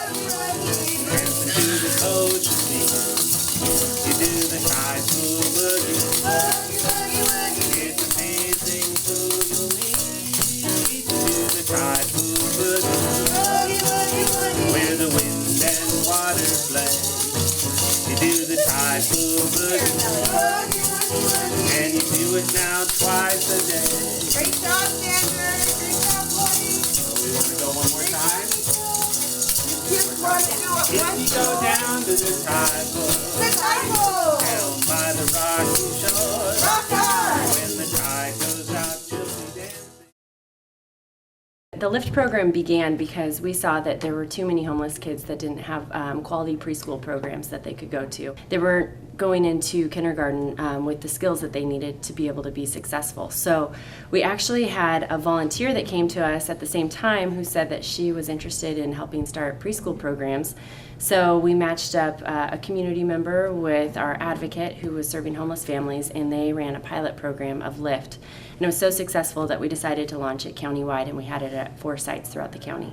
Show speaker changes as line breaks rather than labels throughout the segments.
Dancing to the culture beat. You do the Kai-Fu boogie. It's amazing who you'll meet. You do the Kai-Fu boogie. Where the wind and water play. You do the Kai-Fu boogie. And you do it now twice a day.
Great job, Sandra. Great job, Woody.
So we want to go one more time.
Kids want to do it
If
once
you go down to the Kai-Fu,
The Bible.
down by the rocky shore,
Rock on.
when the tide goes out, you'll be dancing.
The LIFT program began because we saw that there were too many homeless kids that didn't have quality preschool programs that they could go to. They weren't going into kindergarten with the skills that they needed to be able to be successful. So we actually had a volunteer that came to us at the same time who said that she was interested in helping start preschool programs. So we matched up a community member with our advocate who was serving homeless families, and they ran a pilot program of LIFT. And it was so successful that we decided to launch it countywide, and we had it at 4 sites throughout the county.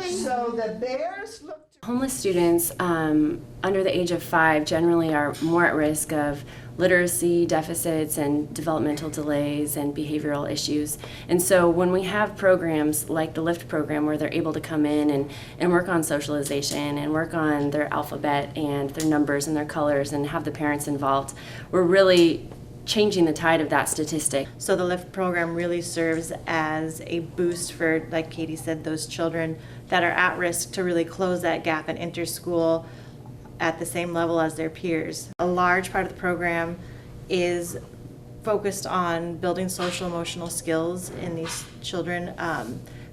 So the bears look.
Homeless students under the age of 5 generally are more at risk of literacy deficits and developmental delays and behavioral issues. And so when we have programs like the LIFT program where they're able to come in and work on socialization and work on their alphabet and their numbers and their colors and have the parents involved, we're really changing the tide of that statistic.
So the LIFT program really serves as a boost for, like Katie said, those children that are at risk to really close that gap and enter school at the same level as their peers. A large part of the program is focused on building social emotional skills in these children.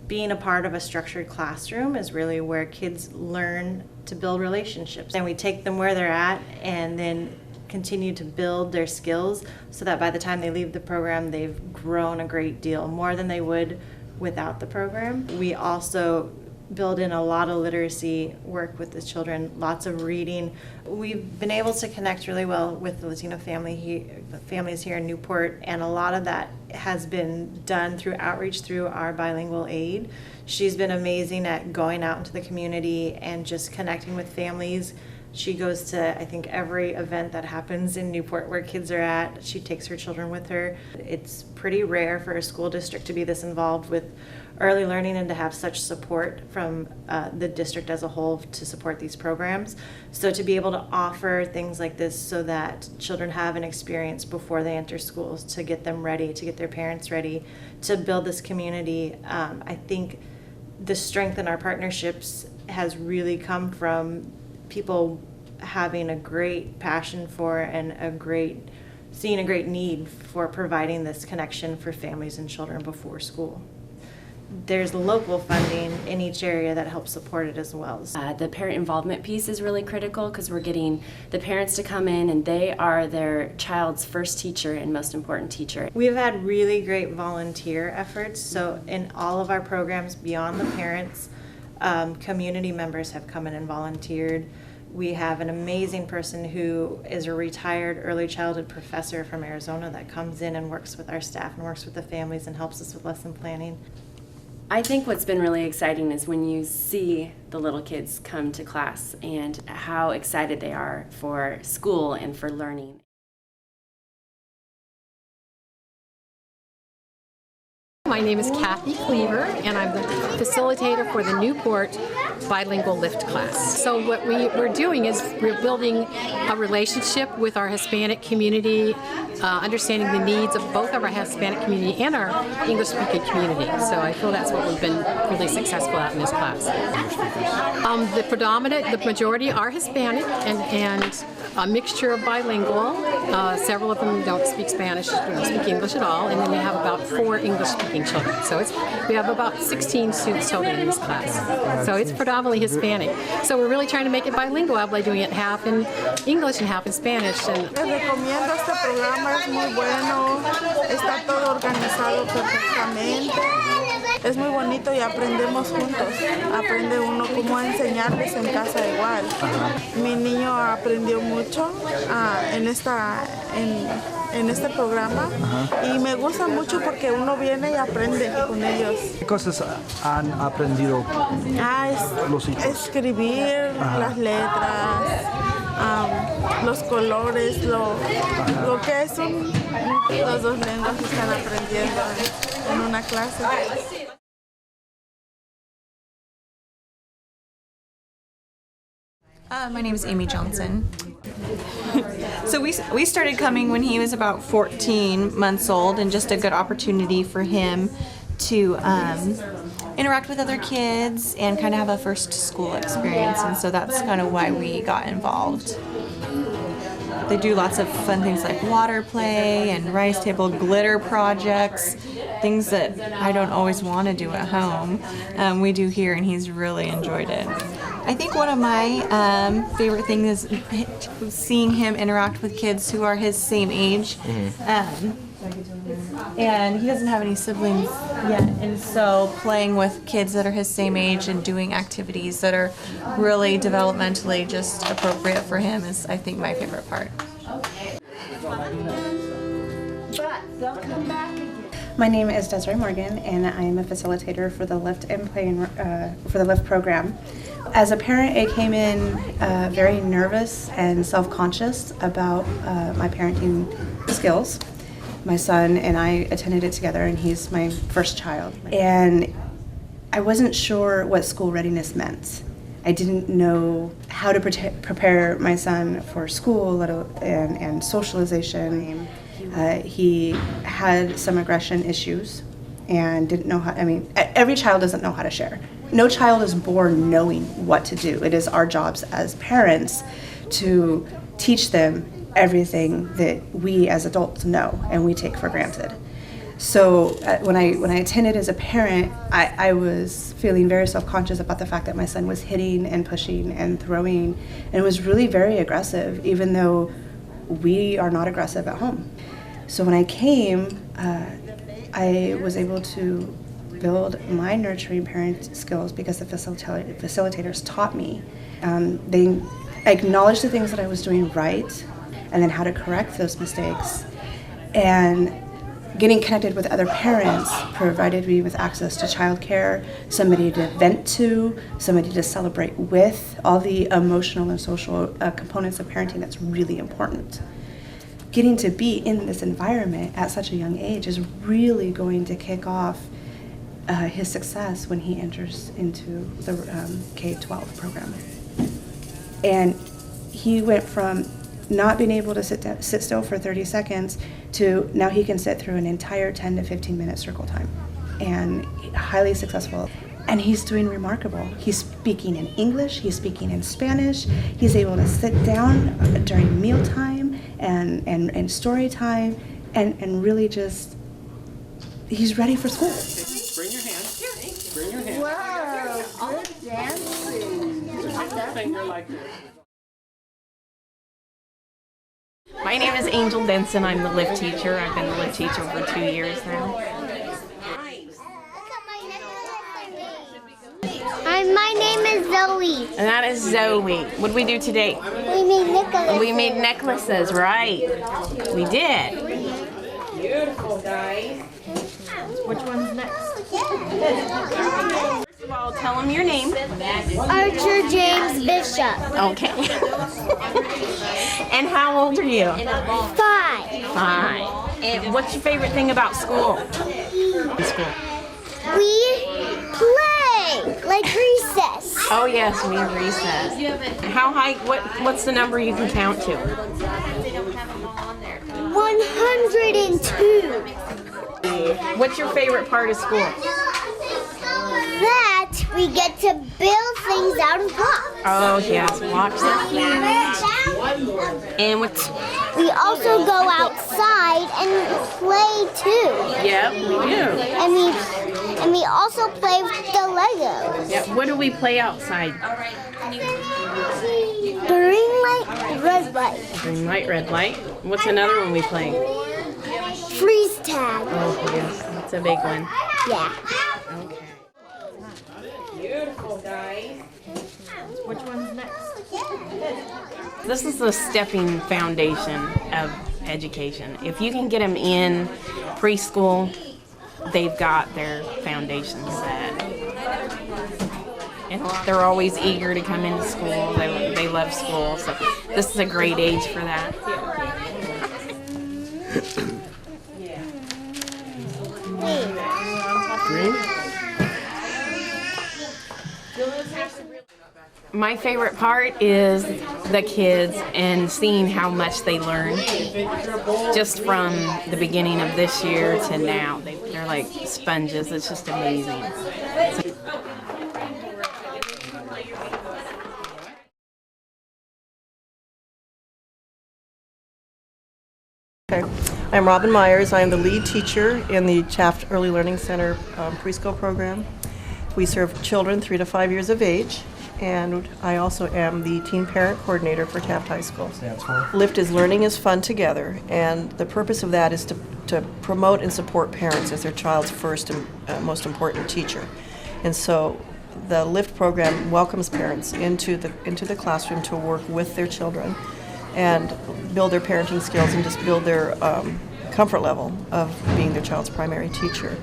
Being a part of a structured classroom is really where kids learn to build relationships. And we take them where they're at and then continue to build their skills so that by the time they leave the program, they've grown a great deal, more than they would without the program. We also build in a lot of literacy work with the children, lots of reading. We've been able to connect really well with the Latino families here in Newport, and a lot of that has been done through outreach through our bilingual aide. She's been amazing at going out into the community and just connecting with families. She goes to, I think, every event that happens in Newport where kids are at. She takes her children with her. It's pretty rare for a school district to be this involved with early learning and to have such support from the district as a whole to support these programs. So to be able to offer things like this so that children have an experience before they enter schools, to get them ready, to get their parents ready, to build this community, I think the strength in our partnerships has really come from people having a great passion for and seeing a great need for providing this connection for families and children before school. There's local funding in each area that helps support it as well.
The parent involvement piece is really critical because we're getting the parents to come in and they are their child's first teacher and most important teacher.
We've had really great volunteer efforts, so in all of our programs beyond the parents, community members have come in and volunteered. We have an amazing person who is a retired early childhood professor from Arizona that comes in and works with our staff and works with the families and helps us with lesson planning.
I think what's been really exciting is when you see the little kids come to class and how excited they are for school and for learning.
My name is Kathy Cleaver, and I'm the facilitator for the Newport Bilingual LIFT class. So what we're doing is we're building a relationship with our Hispanic community, understanding the needs of both of our Hispanic community and our English-speaking community. So I feel that's what we've been really successful at in this class. The majority are Hispanic and a mixture of bilingual. Several of them don't speak Spanish, don't speak English at all, and then we have about 4 English-speaking children. So we have about 16 students total in this class. So it's predominantly Hispanic. So we're really trying to make it bilingual by doing it half in English and half in Spanish.
Les recomiendo este programa, es muy bueno, está todo organizado perfectamente. Es muy bonito y aprendemos juntos. Aprende uno cómo enseñarles en casa igual. Mi niño aprendió mucho en este programa y me gusta mucho porque uno viene y aprende con ellos.
¿Qué cosas han aprendido los hijos?
Escribir las letras, los colores, lo que son las dos lenguas que están aprendiendo en una clase.
My name is Amy Johnson. So we started coming when he was about 14 months old, and just a good opportunity for him to interact with other kids and kind of have a first school experience, and so that's kind of why we got involved. They do lots of fun things like water play and rice table glitter projects, things that I don't always want to do at home. We do here, and he's really enjoyed it. I think one of my favorite things is seeing him interact with kids who are his same age. And he doesn't have any siblings yet, and so playing with kids that are his same age and doing activities that are really developmentally just appropriate for him is, I think, my favorite part.
My name is Desiree Morgan, and I am a facilitator for the Lift and Play for the Lift program. As a parent, I came in very nervous and self-conscious about my parenting skills. My son and I attended it together, and he's my first child. And I wasn't sure what school readiness meant. I didn't know how to prepare my son for school and socialization. He had some aggression issues and didn't know how, every child doesn't know how to share. No child is born knowing what to do. It is our jobs as parents to teach them everything that we as adults know and we take for granted. So when I attended as a parent, I was feeling very self-conscious about the fact that my son was hitting and pushing and throwing and was really very aggressive, even though we are not aggressive at home. So when I came, I was able to build my nurturing parent skills because the facilitators taught me. They acknowledged the things that I was doing right and then how to correct those mistakes. And getting connected with other parents provided me with access to childcare, somebody to vent to, somebody to celebrate with, all the emotional and social components of parenting that's really important. Getting to be in this environment at such a young age is really going to kick off his success when he enters into the K-12 program. And he went from not being able to sit still for 30 seconds to now he can sit through an entire 10 to 15 minute circle time, and highly successful. And he's doing remarkable. He's speaking in English, he's speaking in Spanish, he's able to sit down during mealtime and story time and really just, he's ready for school.
Bring your hand. Bring your hand.
Wow, good dancing.
Just your finger like this.
My name is Angel Denson. I'm the Lift teacher. I've been the Lift teacher for 2 years now.
My name is Zoe.
And that is Zoe. What did we do today?
We made necklaces.
We made necklaces, right? We did. Beautiful, guys. Which one's next? First of all, tell them your name.
Archer James Bishop.
Okay. And how old are you?
5.
5. And what's your favorite thing about school? School.
We play like recess.
Oh yes, we have recess. How high? What's the number you can count to?
102.
What's your favorite part of school?
That we get to build things out of blocks.
Oh yes, blocks are huge. And what's?
We also go outside and play too.
Yep, we do.
And we also play with the Legos.
Yeah. What do we play outside?
Green light, red light.
Green light, red light. What's another one we play?
Freeze tag.
Oh yes, that's a big one.
Yeah.
Okay. Beautiful, guys. Which one's next? This is the stepping foundation of education. If you can get them in preschool, they've got their foundation set. And they're always eager to come into school. They love school, so this is a great age for that. My favorite part is the kids and seeing how much they learn just from the beginning of this year to now. They're like sponges. It's just amazing.
Okay. I'm Robin Myers. I'm the lead teacher in the Taft Early Learning Center preschool program. We serve children 3 to 5 years of age, and I also am the teen parent coordinator for Taft High School. LIFT is Learning is Fun Together, and the purpose of that is to promote and support parents as their child's first and most important teacher. And so the LIFT program welcomes parents into the classroom to work with their children and build their parenting skills and just build their comfort level of being their child's primary teacher.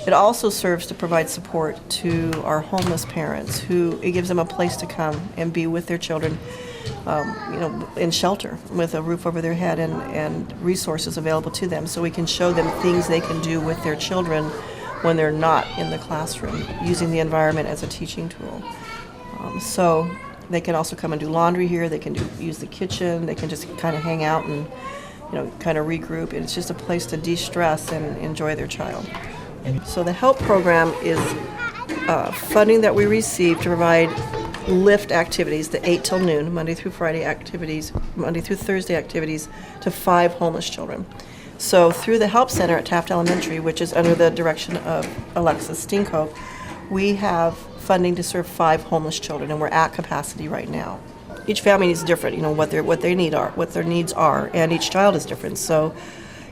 It also serves to provide support to our homeless parents, who it gives them a place to come and be with their children, in shelter with a roof over their head and resources available to them, so we can show them things they can do with their children when they're not in the classroom, using the environment as a teaching tool. So they can also come and do laundry here. They can use the kitchen. They can just kind of hang out and kind of regroup. It's just a place to de-stress and enjoy their child. So the HELP program is funding that we receive to provide LIFT activities, the 8 till noon, Monday through Friday activities, Monday through Thursday activities, to 5 homeless children. So through the HELP Center at Taft Elementary, which is under the direction of Alexis Steenkoop, we have funding to serve 5 homeless children, and we're at capacity right now. Each family is different, what their needs are, and each child is different. So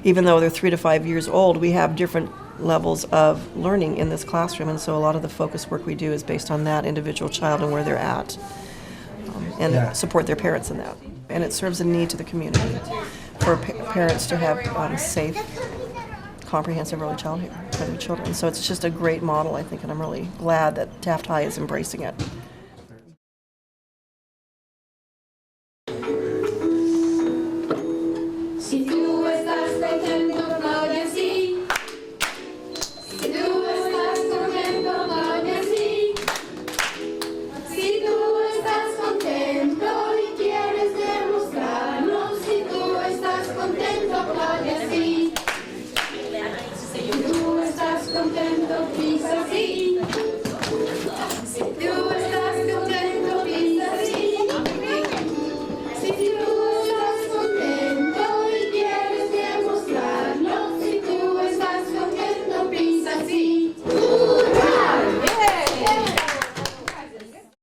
even though they're 3 to 5 years old, we have different levels of learning in this classroom, and so a lot of the focus work we do is based on that individual child and where they're at, and support their parents in that. And it serves a need to the community for parents to have safe, comprehensive early childhood for their children. So it's just a great model, I think, and I'm really glad that Taft High is embracing it.